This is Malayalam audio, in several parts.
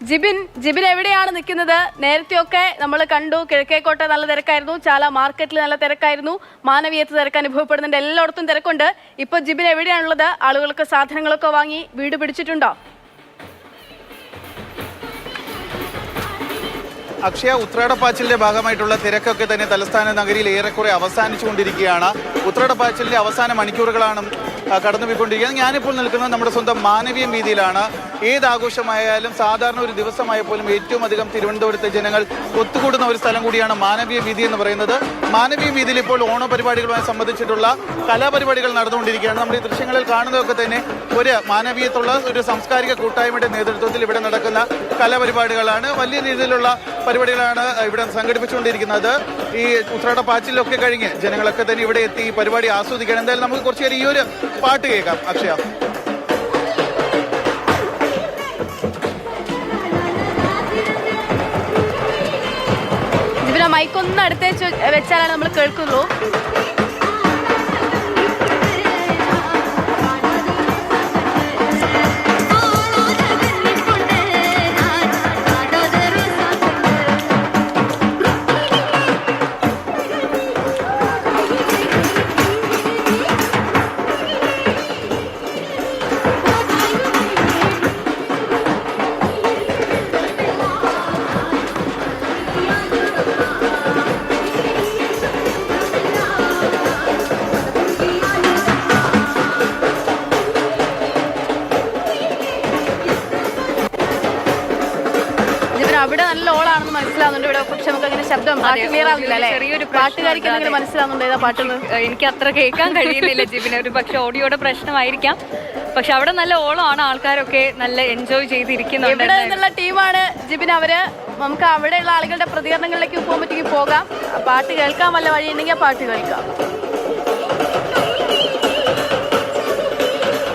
ജിബിൻ എവിടെയാണ് നിൽക്കുന്നത്? നേരത്തെയൊക്കെ നമ്മൾ കണ്ടു കിഴക്കേക്കോട്ട നല്ല തിരക്കായിരുന്നു, ചാല മാർക്കറ്റിൽ നല്ല തിരക്കായിരുന്നു, മാനവീയത്ത് തിരക്ക് അനുഭവപ്പെടുന്നുണ്ട്, എല്ലായിടത്തും തിരക്കുണ്ട്. ഇപ്പോൾ ജിബിൻ എവിടെയാണുള്ളത്? ആളുകൾക്ക് സാധനങ്ങളൊക്കെ വാങ്ങി വീട് പിടിച്ചിട്ടുണ്ടോ? അക്ഷയ, ഉത്രാടപ്പാച്ചിലിന്റെ ഭാഗമായിട്ടുള്ള തിരക്കൊക്കെ തന്നെ തലസ്ഥാന നഗരിയിൽ ഏറെക്കുറെ അവസാനിച്ചുകൊണ്ടിരിക്കുകയാണ്. ഉത്രാടപ്പാച്ചിലിന്റെ അവസാന മണിക്കൂറുകളാണ് കടന്നുപോയിക്കൊണ്ടിരിക്കുന്നത്. ഞാനിപ്പോൾ നിൽക്കുന്നത് നമ്മുടെ സ്വന്തം മാനവീയം വീതിയിലാണ്. ഏതാഘോഷമായാലും സാധാരണ ഒരു ദിവസമായപ്പോലും ഏറ്റവും അധികം തിരുവനന്തപുരത്തെ ജനങ്ങൾ ഒത്തുകൂടുന്ന ഒരു സ്ഥലം കൂടിയാണ് മാനവീയ വീതി എന്ന് പറയുന്നത്. മാനവീയ വീതിയിൽ ഇപ്പോൾ ഓണപരിപാടികളുമായി സംബന്ധിച്ചിട്ടുള്ള കലാപരിപാടികൾ നടന്നുകൊണ്ടിരിക്കുകയാണ്. നമ്മൾ ഈ ദൃശ്യങ്ങളിൽ കാണുന്നതൊക്കെ തന്നെ ഒരു മാനവീയത്തുള്ള ഒരു സാംസ്കാരിക കൂട്ടായ്മയുടെ നേതൃത്വത്തിൽ ഇവിടെ നടക്കുന്ന കലാപരിപാടികളാണ്. വലിയ രീതിയിലുള്ള പരിപാടികളാണ് ഇവിടെ സംഘടിപ്പിച്ചുകൊണ്ടിരിക്കുന്നത്. ഈ ഉത്രാടപ്പാച്ചിലൊക്കെ കഴിഞ്ഞ് ജനങ്ങളൊക്കെ തന്നെ ഇവിടെ എത്തി ഈ പരിപാടി ആസ്വദിക്കണം. എന്തായാലും നമുക്ക് കുറച്ചു നേരം ഈ ഒരു പാട്ട് കേൾക്കാം. അക്ഷയ, മൈക്കൊന്ന് അടുത്തേച്ച് വെച്ചാലാണ് നമ്മൾ കേൾക്കുള്ളൂ. അവിടെ നല്ല ഓളാണെന്ന് മനസ്സിലാവുന്നുണ്ട് ഇവിടെ, പക്ഷെ നമുക്ക് അങ്ങനെ ശബ്ദം ക്ലിയർ ആവുന്നില്ല അല്ലേ? ചെറിയൊരു പാട്ടുകാരിക്ക് എന്തെങ്കിലും മനസ്സിലാവുന്നുണ്ട് ഏതാ പാട്ടുകൾ? എനിക്ക് അത്ര കേൾക്കാൻ കഴിയുന്നില്ല ജിബിന്, ഒരു പക്ഷെ ഓഡിയോയുടെ പ്രശ്നമായിരിക്കാം. പക്ഷെ അവിടെ നല്ല ഓളമാണ്, ആൾക്കാരൊക്കെ നല്ല എൻജോയ് ചെയ്തിരിക്കുന്നുണ്ട്. ഇവിടെ നിന്നുള്ള ടീമാണ് ജിബിൻ. അവര് നമുക്ക് അവിടെയുള്ള ആളുകളുടെ പ്രതികരണങ്ങളിലേക്ക് പോകാൻ പറ്റുമെങ്കിൽ പോകാം. പാട്ട് കേൾക്കാൻ വല്ല വഴിയുണ്ടെങ്കിൽ പാട്ട് കേൾക്കാം.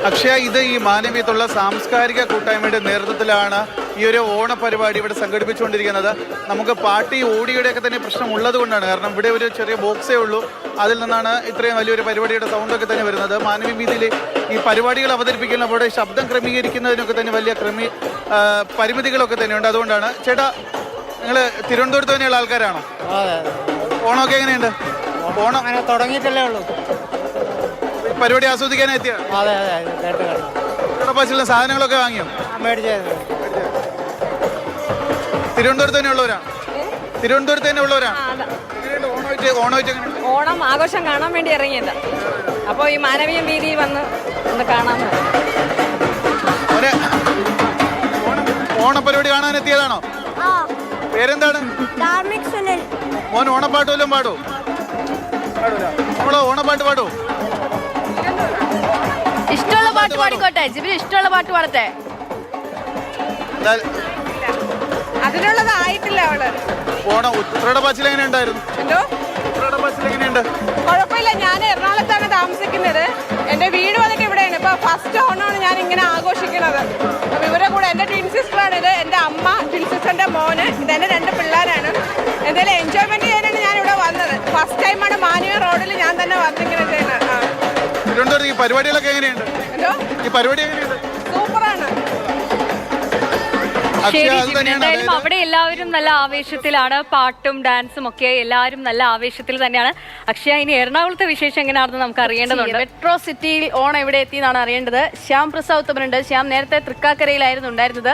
അക്ഷയ, ഇത് ഈ മാനവീയത്തുള്ള സാംസ്കാരിക കൂട്ടായ്മയുടെ നേതൃത്വത്തിലാണ് ഈ ഒരു ഓണപരിപാടി ഇവിടെ സംഘടിപ്പിച്ചുകൊണ്ടിരിക്കുന്നത്. നമുക്ക് പാർട്ടി ഓഡിയോയുടെയൊക്കെ തന്നെ പ്രശ്നം ഉള്ളത് കൊണ്ടാണ്. കാരണം ഇവിടെ ഒരു ചെറിയ ബോക്സേ ഉള്ളൂ, അതിൽ നിന്നാണ് ഇത്രയും വലിയൊരു പരിപാടിയുടെ സൗണ്ടൊക്കെ തന്നെ വരുന്നത്. മാനവീയ വീതിയിൽ ഈ പരിപാടികൾ അവതരിപ്പിക്കുന്ന അവിടെ ശബ്ദം ക്രമീകരിക്കുന്നതിനൊക്കെ തന്നെ വലിയ പരിമിതികളൊക്കെ തന്നെയുണ്ട്. അതുകൊണ്ടാണ്. ചേട്ടാ, നിങ്ങൾ തിരുവനന്തപുരത്ത് തന്നെയുള്ള ആൾക്കാരാണോ? ഓണമൊക്കെ എങ്ങനെയുണ്ട്? ഓണം അങ്ങനെ തുടങ്ങിയിട്ടല്ലേ ഉള്ളൂ. പരിപാടി ആസ്വദിക്കാനാ എത്തിയാണ്? ഉത്രാടപ്പാച്ചിലിന്റെ സാധനങ്ങളൊക്കെ വാങ്ങിയോ? തിരുവനന്തപുരത്ത് തന്നെ ഉള്ളവരാണ്? തിരുവനന്തപുരത്ത് തന്നെ ഉള്ളവരാണ്. ഓണം ആഘോഷം കാണാൻ വേണ്ടി ഇറങ്ങിയതാ. അപ്പൊ ഈ മാനവീയ വീതി വന്ന് ഒന്ന് കാണാൻ. ഓണപരിപാടി കാണാൻ എത്തിയതാണോ? പേരെന്താണ്? മോൻ ഓണപ്പാട്ട് വല്ലതും പാടോ? നമ്മളോ ഓണപ്പാട്ട് പാടോ? ഇഷ്ടമുള്ള പാട്ട് പാടിക്കോട്ടെ ജിബിന്, ഇഷ്ടമുള്ള പാട്ട് പാടട്ടെ. അതിനുള്ളതായിട്ടില്ല അവള്. ഓണം ഉത്രാടപ്പാച്ചിൽ എങ്ങനെ ഉണ്ടായിരുന്നു? ഉത്രാടപ്പാച്ചിൽ എങ്ങനെയുണ്ട്? കുഴപ്പമില്ല. ഞാൻ എറണാകുളത്താണ് താമസിക്കുന്നത്. എന്റെ വീട് വന്നിട്ട് ഇവിടെയാണ്. ഇപ്പൊ ഫസ്റ്റ് ഓണമാണ് ഞാൻ ഇങ്ങനെ ആഘോഷിക്കുന്നത്. അപ്പൊ ഇവരുടെ കൂടെ എന്റെ ട്വിൻ സിസ്റ്ററാണ് ഇത്, എന്റെ അമ്മ, ട്വിൻ സിസ്റ്ററിന്റെ മോന്, ഇതെന്റെ 2 പിള്ളേരാണ്. എന്തായാലും എൻജോയ്മെന്റ് ചെയ്യാനാണ് ഞാൻ ഇവിടെ വന്നത്. ഫസ്റ്റ് ടൈമാണ് മാനുവ റോഡിൽ ഞാൻ തന്നെ വന്നിങ്ങനെ ചെയ്യുന്നത്. തിരുവനന്തപുരത്ത് ഈ പരിപാടികളൊക്കെ എങ്ങനെയുണ്ട്? ഈ പരിപാടി എങ്ങനെയുണ്ട്? സൂപ്പറാണ്. എന്തായാലും അവിടെ എല്ലാവരും നല്ല ആവേശത്തിലാണ്, പാട്ടും ഡാൻസും ഒക്കെ എല്ലാവരും നല്ല ആവേശത്തിൽ തന്നെയാണ്. അക്ഷയ, ഇനി എറണാകുളത്തെ വിശേഷം എങ്ങനെയാണെന്ന് നമുക്ക് അറിയേണ്ടതുണ്ട്. മെട്രോ സിറ്റിയിൽ ഓണം എവിടെ എത്തി എന്നാണ് അറിയേണ്ടത്. ശ്യാം പ്രസാദ് ഉത്തമനുണ്ട്. ശ്യാം നേരത്തെ തൃക്കാക്കരയിലായിരുന്നു ഉണ്ടായിരുന്നത്.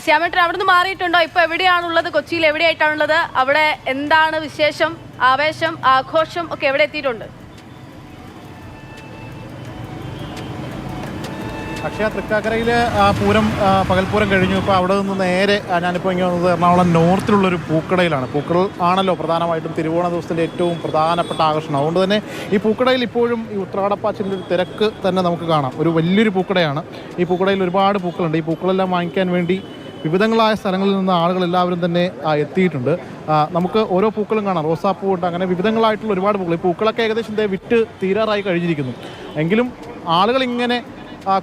ശ്യാമേട്ടൻ അവിടുന്ന് മാറിയിട്ടുണ്ടോ? ഇപ്പൊ എവിടെയാണുള്ളത്? കൊച്ചിയിൽ എവിടെയായിട്ടാണുള്ളത്? അവിടെ എന്താണ് വിശേഷം? ആവേശം, ആഘോഷം ഒക്കെ എവിടെ എത്തിയിട്ടുണ്ട്? അക്ഷയ, തൃക്കാക്കരയിൽ പൂരം പകൽപ്പൂരം കഴിഞ്ഞു. ഇപ്പോൾ അവിടെ നിന്ന് നേരെ ഞാനിപ്പോൾ ഇങ്ങനെ വന്നത് എറണാകുളം നോർത്തിലുള്ളൊരു പൂക്കടയിലാണ്. പൂക്കട ആണല്ലോ പ്രധാനമായിട്ടും തിരുവോണ ദിവസത്തിൻ്റെ ഏറ്റവും പ്രധാനപ്പെട്ട ആകർഷണം. അതുകൊണ്ട് തന്നെ ഈ പൂക്കടയിൽ ഇപ്പോഴും ഈ ഉത്രാടപ്പാച്ചിലിൻ്റെ ഒരു തിരക്ക് തന്നെ നമുക്ക് കാണാം. ഒരു വലിയൊരു പൂക്കടയാണ്. ഈ പൂക്കടയിൽ ഒരുപാട് പൂക്കളുണ്ട്. ഈ പൂക്കളെല്ലാം വാങ്ങിക്കാൻ വേണ്ടി വിവിധങ്ങളായ സ്ഥലങ്ങളിൽ നിന്ന് ആളുകളെല്ലാവരും തന്നെ എത്തിയിട്ടുണ്ട്. നമുക്ക് ഓരോ പൂക്കളും കാണാം. റോസാപ്പൂ ഉണ്ട്, അങ്ങനെ വിവിധങ്ങളായിട്ടുള്ള ഒരുപാട് പൂക്കൾ. ഈ പൂക്കളൊക്കെ ഏകദേശം വിറ്റ് തീരാറായി കഴിഞ്ഞിരിക്കുന്നു. എങ്കിലും ആളുകളിങ്ങനെ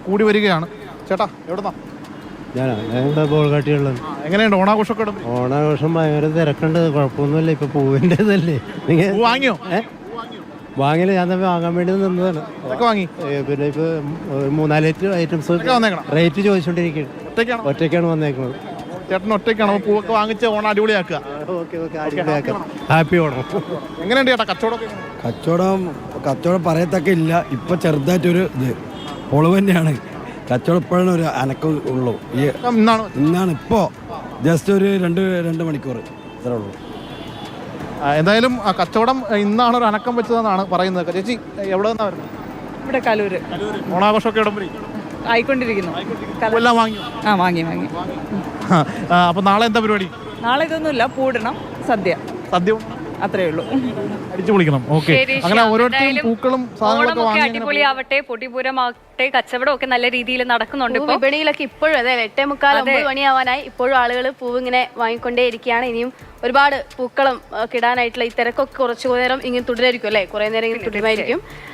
കൂടി വരികയാണ്. ചേട്ടാ, എവിടുന്നാ? ഞാനാ ബോൾഗാട്ടിയുള്ളത്. എങ്ങനെയുണ്ട് ഓണാഘോഷമൊക്കെ? ഓണാഘോഷം ഭയങ്കര തിരക്കുണ്ട്, കുഴപ്പമൊന്നുമില്ല. ഇപ്പൊ പൂവിൻ്റെതല്ലേ. വാങ്ങിയോ? വാങ്ങിയില്ല, ഞാൻ തന്നെ വാങ്ങാൻ വേണ്ടി നിന്നതാണ്. വാങ്ങി. പിന്നെ ഇപ്പൊ 3-4 ഐറ്റംസ് റേറ്റ് ചോദിച്ചോണ്ടിരിക്കുകയാണ്. ഒറ്റയ്ക്കാണ് വന്നേക്കുന്നത്. ചേട്ടൻ ഒറ്റയ്ക്കാണ് പൂവൊക്കെ വാങ്ങിച്ച് ഓണം അടിപൊളിയാക്കുക. ഹാപ്പി ഓണം. എങ്ങനെയുണ്ട് ചേട്ടാ കച്ചവടമൊക്കെ? കച്ചവടം പറയത്തക്ക ഇല്ല. ഇപ്പൊ ചെറുതായിട്ടൊരു ഇത് പൊളവ് തന്നെയാണ്. കച്ചവടം ഇപ്പോഴാണ് ഒരു അനക്കം ഉള്ളൂ. ഇന്നാണ് ഇപ്പോ ജസ്റ്റ് ഒരു രണ്ട് മണിക്കൂർ ഇത്രേ ഉള്ളൂ. എന്തായാലും ആ കച്ചവടം ഇന്നാണ് ഒരു അനക്കം വെച്ചതെന്നാണ് പറയുന്നത്. ചേച്ചി എവിടെ നിന്നാണ് വരുന്നത്? ഇവിടെ കലൂര്. ഓണാഘോഷമൊക്കെ ഇടം വരെ ആയിക്കൊണ്ടിരിക്കുന്നു. എല്ലാം വാങ്ങിയോ? വാങ്ങി. അപ്പൊ നാളെ എന്താ പരിപാടി? നാളെ ഇതൊന്നുമില്ല, പൂടണം, സദ്യ, അത്രേ ഉള്ളൂ. അടിച്ചു പൊളിക്കണം. ഓക്കെ. അങ്ങനെ ഓരോരുത്തരും പൂക്കളും സാധനങ്ങളൊക്കെ വാങ്ങി അടിപൊളിയാവട്ടെ, പൊട്ടിപ്പൂരമാവട്ടെ, കച്ചവടം ഒക്കെ നല്ല രീതിയിൽ നടക്കുന്നുണ്ട്. വിപണിയിലൊക്കെ ഇപ്പോഴും അതെ 8:45 മണിയാവാനായി ഇപ്പോഴും ആളുകൾ പൂവ് ഇങ്ങനെ വാങ്ങിക്കൊണ്ടേ ഇരിക്കുകയാണ്. ഇനിയും ഒരുപാട് പൂക്കളം ഇടാനായിട്ടുള്ള ഈ തിരക്കൊക്കെ കുറച്ചു നേരം ഇങ്ങനെ തുടരായിരിക്കും അല്ലേ? കുറെ നേരം ഇങ്ങനെ തുടരുമായിരിക്കും.